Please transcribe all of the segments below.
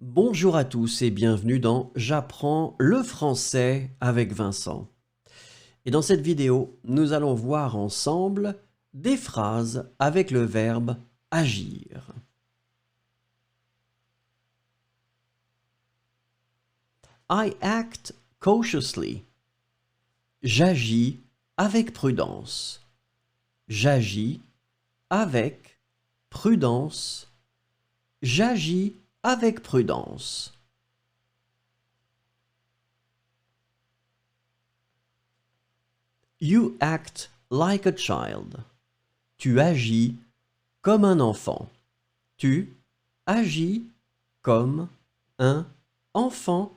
Bonjour à tous et bienvenue dans J'apprends le français avec Vincent. Et dans cette vidéo, nous allons voir ensemble des phrases avec le verbe agir. I act cautiously. J'agis avec prudence. J'agis avec prudence. J'agis avec prudence. You act like a child. Tu agis comme un enfant. Tu agis comme un enfant.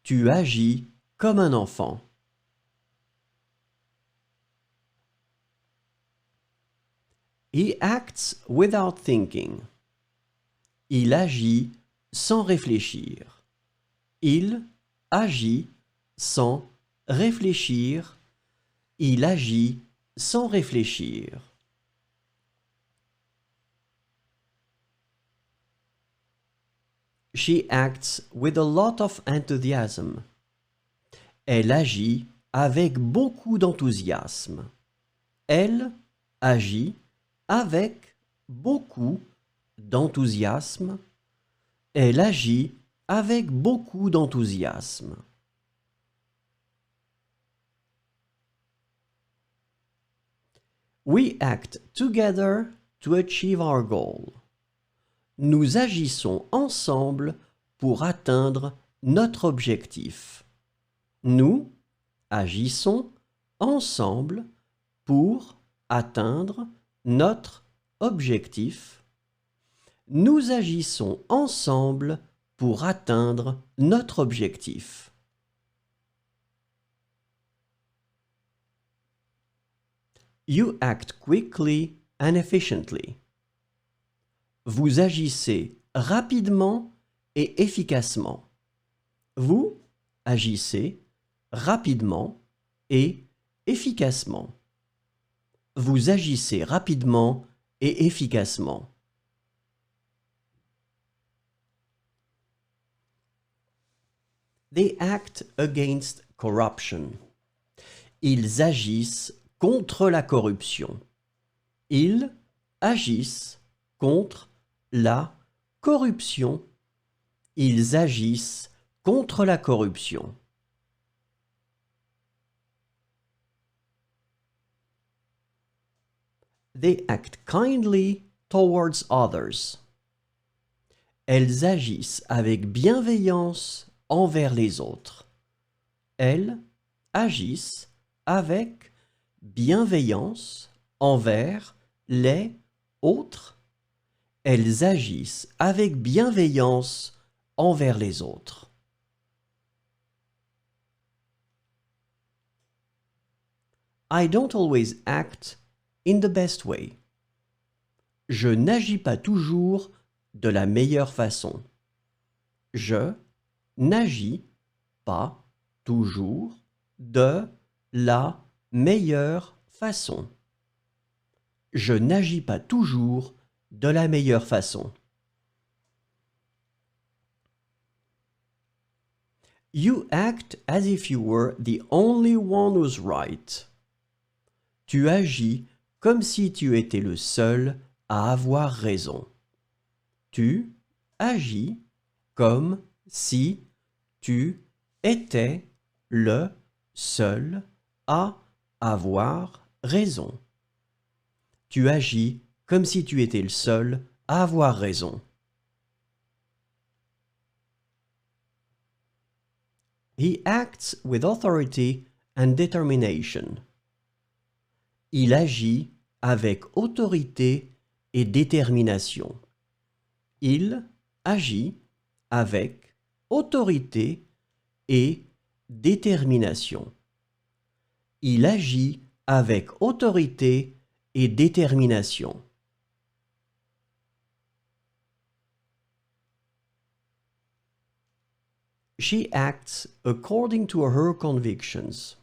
Tu agis comme un enfant. He acts without thinking. Il agit sans réfléchir. Il agit sans réfléchir. Il agit sans réfléchir. She acts with a lot of enthusiasm. Elle agit avec beaucoup d'enthousiasme. Elle agit avec beaucoup d'enthousiasme. Elle agit avec beaucoup d'enthousiasme. We act together to achieve our goal. Nous agissons ensemble pour atteindre notre objectif. Nous agissons ensemble pour atteindre notre objectif. Nous agissons ensemble pour atteindre notre objectif. You act quickly and efficiently. Vous agissez rapidement et efficacement. Vous agissez rapidement et efficacement. Vous agissez rapidement et efficacement. They act against corruption. Ils agissent contre la corruption. Ils agissent contre la corruption. Ils agissent contre la corruption. They act kindly towards others. Elles agissent avec bienveillance envers les autres. Elles agissent avec bienveillance envers les autres. Elles agissent avec bienveillance envers les autres. I don't always act in the best way. Je n'agis pas toujours de la meilleure façon. Je n'agis pas toujours de la meilleure façon. Je n'agis pas toujours de la meilleure façon. You act as if you were the only one who's right. Tu agis comme si tu étais le seul à avoir raison. Tu agis comme si tu étais le seul à avoir raison. Tu agis comme si tu étais le seul à avoir raison. He acts with authority and determination. Il agit avec autorité et détermination. Il agit avec autorité et détermination. Il agit avec autorité et détermination. She acts according to her convictions.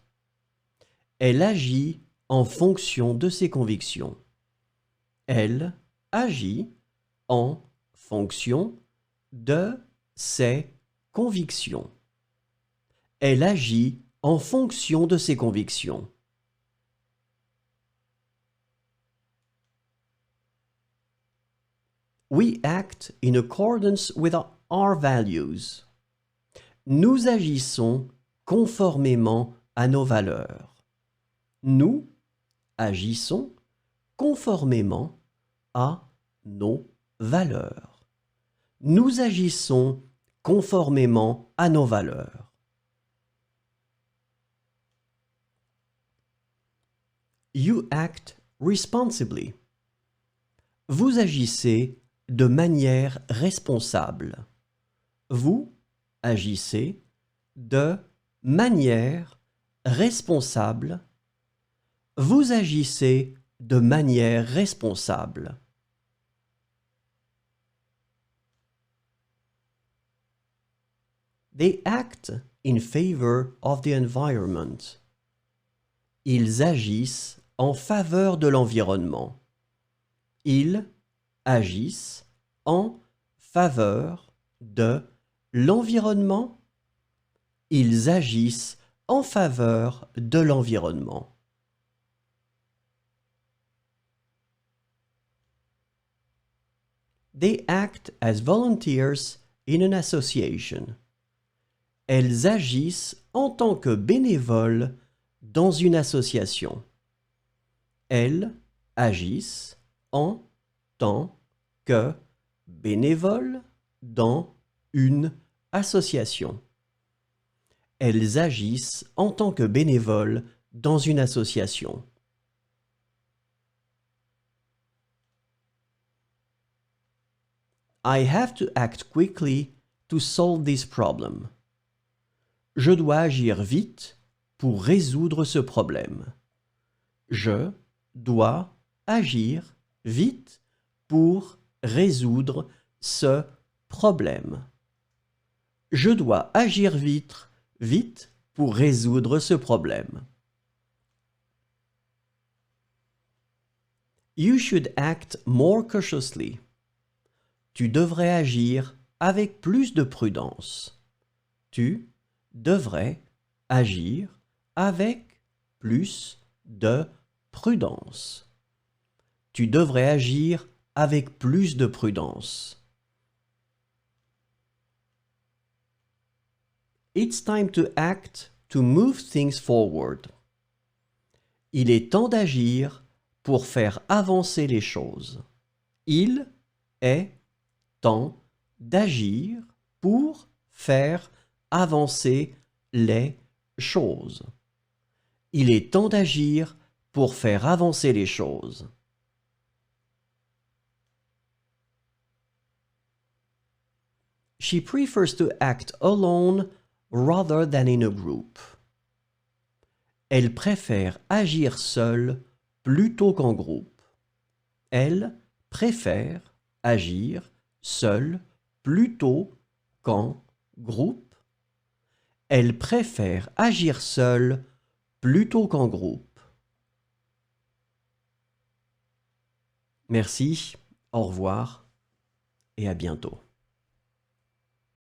Elle agit en fonction de ses convictions. Elle agit en fonction de ses convictions. Elle agit en fonction de ses convictions. We act in accordance with our values. Nous agissons conformément à nos valeurs. Nous agissons conformément à nos valeurs. Nous agissons conformément à nos valeurs. You act responsibly. Vous agissez de manière responsable. Vous agissez de manière responsable. Vous agissez de manière responsable. They act in favor of the environment. Ils agissent en faveur de l'environnement. Ils agissent en faveur de l'environnement. Ils agissent en faveur de l'environnement. They act as volunteers in an association. Elles agissent en tant que bénévoles dans une association. Elles agissent en tant que bénévoles dans une association. Elles agissent en tant que bénévoles dans une association. I have to act quickly to solve this problem. Je dois agir vite pour résoudre ce problème. Je dois agir vite pour résoudre ce problème. Je dois agir vite pour résoudre ce problème. You should act more cautiously. Tu devrais agir avec plus de prudence. Tu devrais agir avec plus de prudence. Tu devrais agir avec plus de prudence. It's time to act to move things forward. Il est temps d'agir pour faire avancer les choses. Il est temps d'agir pour faire avancer les choses. Il est temps d'agir pour faire avancer les choses. She prefers to act alone rather than in a group. Elle préfère agir seule plutôt qu'en groupe. Elle préfère agir seule plutôt qu'en groupe. Elle préfère agir seule plutôt qu'en groupe. Merci, au revoir et à bientôt.